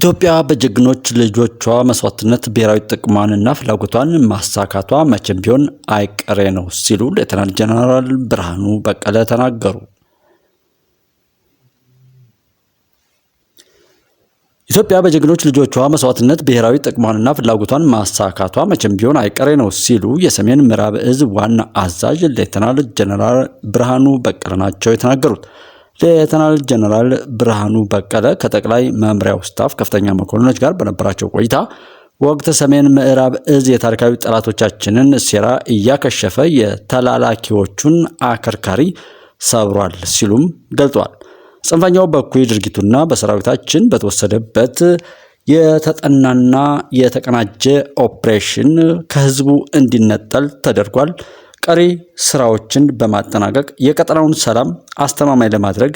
ኢትዮጵያ በጀግኖች ልጆቿ መስዋዕትነት ብሔራዊ ጥቅሟንና ፍላጎቷን ማሳካቷ መቼም ቢሆን አይቀሬ ነው ሲሉ ሌተናል ጀነራል ብርሃኑ በቀለ ተናገሩ። ኢትዮጵያ በጀግኖች ልጆቿ መስዋዕትነት ብሔራዊ ጥቅሟንና ፍላጎቷን ማሳካቷ መቼም ቢሆን አይቀሬ ነው ሲሉ የሰሜን ምዕራብ እዝ ዋና አዛዥ ሌተናል ጀነራል ብርሃኑ በቀለ ናቸው የተናገሩት። ሌተናል ጀነራል ብርሃኑ በቀለ ከጠቅላይ መምሪያው ስታፍ ከፍተኛ መኮንኖች ጋር በነበራቸው ቆይታ ወቅት ሰሜን ምዕራብ እዝ የታሪካዊ ጠላቶቻችንን ሴራ እያከሸፈ የተላላኪዎቹን አከርካሪ ሰብሯል ሲሉም ገልጿል። ጽንፈኛው በኩይ ድርጊቱና በሰራዊታችን በተወሰደበት የተጠናና የተቀናጀ ኦፕሬሽን ከህዝቡ እንዲነጠል ተደርጓል። ቀሪ ስራዎችን በማጠናቀቅ የቀጠናውን ሰላም አስተማማኝ ለማድረግ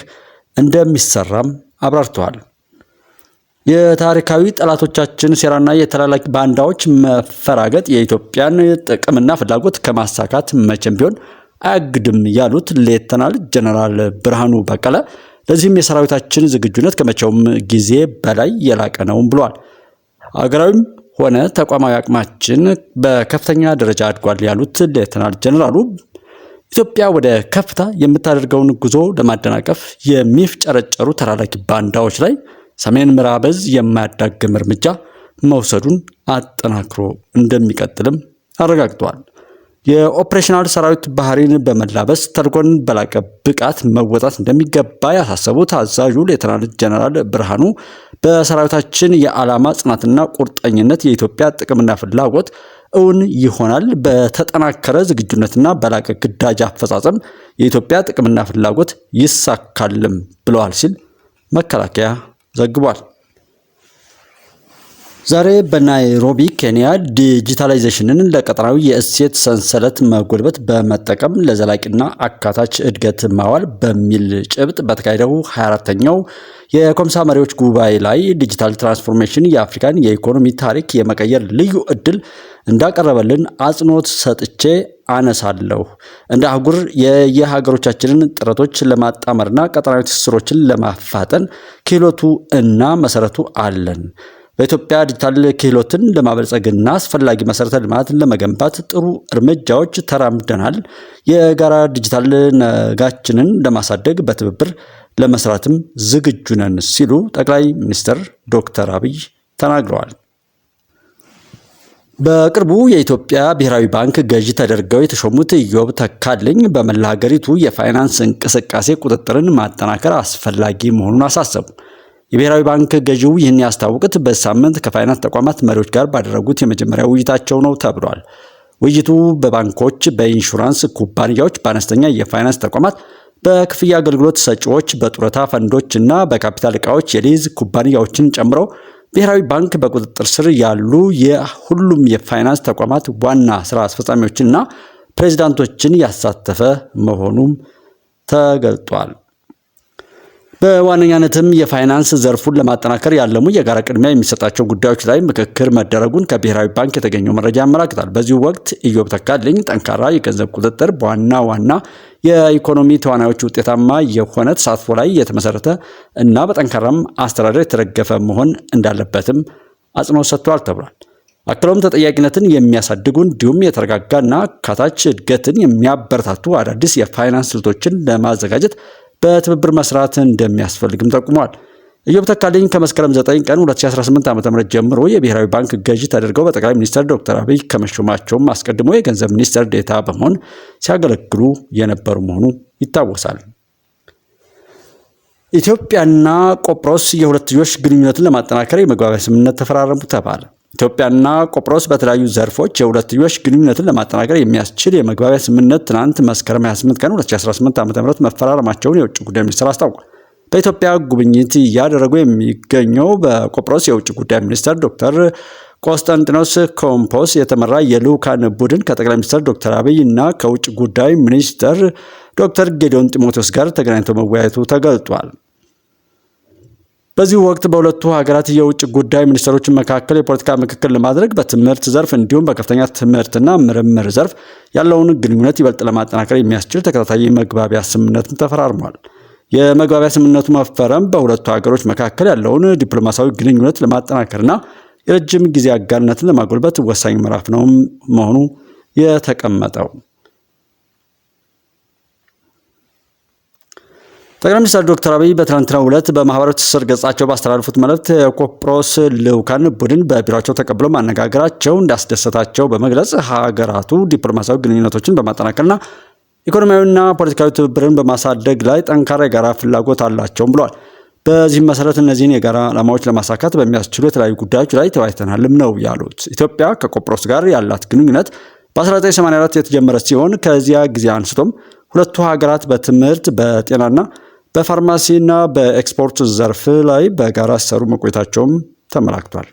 እንደሚሰራም አብራርተዋል። የታሪካዊ ጠላቶቻችን ሴራና የተላላኪ ባንዳዎች መፈራገጥ የኢትዮጵያን ጥቅምና ፍላጎት ከማሳካት መቼም ቢሆን አያግድም ያሉት ሌተናል ጀነራል ብርሃኑ በቀለ ለዚህም የሰራዊታችን ዝግጁነት ከመቼውም ጊዜ በላይ የላቀ ነውም ብለዋል። አገራዊም ሆነ ተቋማዊ አቅማችን በከፍተኛ ደረጃ አድጓል ያሉት ሌተናል ጀነራሉ ኢትዮጵያ ወደ ከፍታ የምታደርገውን ጉዞ ለማደናቀፍ የሚፍጨረጨሩ ተላላኪ ባንዳዎች ላይ ሰሜን ምዕራብ እዝ የማያዳግም እርምጃ መውሰዱን አጠናክሮ እንደሚቀጥልም አረጋግጧል። የኦፕሬሽናል ሰራዊት ባህሪን በመላበስ ተልዕኮን በላቀ ብቃት መወጣት እንደሚገባ ያሳሰቡት አዛዡ ሌተናል ጀነራል ብርሃኑ በሰራዊታችን የዓላማ ጽናትና ቁርጠኝነት የኢትዮጵያ ጥቅምና ፍላጎት እውን ይሆናል፣ በተጠናከረ ዝግጁነትና በላቀ ግዳጅ አፈጻጸም የኢትዮጵያ ጥቅምና ፍላጎት ይሳካልም ብለዋል ሲል መከላከያ ዘግቧል። ዛሬ በናይሮቢ ኬንያ ዲጂታላይዜሽንን ለቀጠናዊ የእሴት ሰንሰለት መጎልበት በመጠቀም ለዘላቂና አካታች እድገት ማዋል በሚል ጭብጥ በተካሄደው 24ኛው የኮምሳ መሪዎች ጉባኤ ላይ ዲጂታል ትራንስፎርሜሽን የአፍሪካን የኢኮኖሚ ታሪክ የመቀየር ልዩ እድል እንዳቀረበልን አጽንኦት ሰጥቼ አነሳለሁ። እንደ አህጉር የሀገሮቻችንን ጥረቶች ለማጣመርና ቀጠናዊ ትስስሮችን ለማፋጠን ክህሎቱ እና መሰረቱ አለን። በኢትዮጵያ ዲጂታል ክህሎትን ለማበልጸግና አስፈላጊ መሰረተ ልማትን ለመገንባት ጥሩ እርምጃዎች ተራምደናል። የጋራ ዲጂታል ነጋችንን ለማሳደግ በትብብር ለመስራትም ዝግጁ ነን ሲሉ ጠቅላይ ሚኒስትር ዶክተር አብይ ተናግረዋል። በቅርቡ የኢትዮጵያ ብሔራዊ ባንክ ገዢ ተደርገው የተሾሙት ኢዮብ ተካልኝ በመላ ሀገሪቱ የፋይናንስ እንቅስቃሴ ቁጥጥርን ማጠናከር አስፈላጊ መሆኑን አሳሰቡ። የብሔራዊ ባንክ ገዢው ይህን ያስታወቁት በሳምንት ከፋይናንስ ተቋማት መሪዎች ጋር ባደረጉት የመጀመሪያ ውይይታቸው ነው ተብሏል። ውይይቱ በባንኮች፣ በኢንሹራንስ ኩባንያዎች፣ በአነስተኛ የፋይናንስ ተቋማት፣ በክፍያ አገልግሎት ሰጪዎች፣ በጡረታ ፈንዶች እና በካፒታል ዕቃዎች የሊዝ ኩባንያዎችን ጨምሮ ብሔራዊ ባንክ በቁጥጥር ስር ያሉ የሁሉም የፋይናንስ ተቋማት ዋና ስራ አስፈጻሚዎችንና ፕሬዝዳንቶችን ያሳተፈ መሆኑም ተገልጧል። በዋነኛነትም የፋይናንስ ዘርፉን ለማጠናከር ያለሙ የጋራ ቅድሚያ የሚሰጣቸው ጉዳዮች ላይ ምክክር መደረጉን ከብሔራዊ ባንክ የተገኘው መረጃ ያመላክታል። በዚሁ ወቅት ኢዮብ ተካልኝ ጠንካራ የገንዘብ ቁጥጥር በዋና ዋና የኢኮኖሚ ተዋናዮች ውጤታማ የሆነ ተሳትፎ ላይ የተመሰረተ እና በጠንካራም አስተዳደር የተደገፈ መሆን እንዳለበትም አጽንኦት ሰጥቷል ተብሏል። አክለውም ተጠያቂነትን የሚያሳድጉ እንዲሁም የተረጋጋና አካታች እድገትን የሚያበረታቱ አዳዲስ የፋይናንስ ስልቶችን ለማዘጋጀት በትብብር መስራት እንደሚያስፈልግም ጠቁሟል። ኢዮብ ተካልኝ ከመስከረም 9 ቀን 2018 ዓ.ም ጀምሮ የብሔራዊ ባንክ ገዢ ተደርገው በጠቅላይ ሚኒስትር ዶክተር አብይ ከመሾማቸውም አስቀድሞ የገንዘብ ሚኒስትር ዴኤታ በመሆን ሲያገለግሉ የነበሩ መሆኑ ይታወሳል። ኢትዮጵያና ቆጵሮስ የሁለትዮሽ ግንኙነትን ለማጠናከር የመግባቢያ ስምምነት ተፈራረሙ ተባለ። ኢትዮጵያና ቆጵሮስ በተለያዩ ዘርፎች የሁለትዮሽ ግንኙነትን ለማጠናከር የሚያስችል የመግባቢያ ስምምነት ትናንት መስከረም 28 ቀን 2018 ዓ.ም መፈራረማቸውን የውጭ ጉዳይ ሚኒስትር አስታውቋል። በኢትዮጵያ ጉብኝት እያደረጉ የሚገኘው በቆጵሮስ የውጭ ጉዳይ ሚኒስትር ዶክተር ቆስጠንጢኖስ ኮምፖስ የተመራ የልዑካን ቡድን ከጠቅላይ ሚኒስትር ዶክተር አብይ እና ከውጭ ጉዳይ ሚኒስትር ዶክተር ጌዲዮን ጢሞቴዎስ ጋር ተገናኝተው መወያየቱ ተገልጧል። በዚህ ወቅት በሁለቱ ሀገራት የውጭ ጉዳይ ሚኒስትሮች መካከል የፖለቲካ ምክክር ለማድረግ በትምህርት ዘርፍ እንዲሁም በከፍተኛ ትምህርትና ምርምር ዘርፍ ያለውን ግንኙነት ይበልጥ ለማጠናከር የሚያስችል ተከታታይ መግባቢያ ስምምነትም ተፈራርሟል። የመግባቢያ ስምምነቱ መፈረም በሁለቱ ሀገሮች መካከል ያለውን ዲፕሎማሲያዊ ግንኙነት ለማጠናከርና የረጅም ጊዜ አጋርነትን ለማጎልበት ወሳኝ ምዕራፍ ነው መሆኑ የተቀመጠው። ጠቅላይ ሚኒስትር ዶክተር አብይ በትናንትናው ዕለት በማህበራዊ ትስስር ገጻቸው ባስተላለፉት መልእክት የቆጵሮስ ልዑካን ቡድን በቢሮአቸው ተቀብለው ማነጋገራቸው እንዳስደሰታቸው በመግለጽ ሀገራቱ ዲፕሎማሲያዊ ግንኙነቶችን በማጠናከርና ኢኮኖሚያዊና ፖለቲካዊ ትብብርን በማሳደግ ላይ ጠንካራ የጋራ ፍላጎት አላቸውም ብለዋል። በዚህም መሰረት እነዚህን የጋራ ዓላማዎች ለማሳካት በሚያስችሉ የተለያዩ ጉዳዮች ላይ ተወያይተናልም ነው ያሉት። ኢትዮጵያ ከቆጵሮስ ጋር ያላት ግንኙነት በ1984 የተጀመረ ሲሆን ከዚያ ጊዜ አንስቶም ሁለቱ ሀገራት በትምህርት፣ በጤናና በፋርማሲና በኤክስፖርት ዘርፍ ላይ በጋራ ሲሰሩ መቆየታቸውም ተመላክቷል።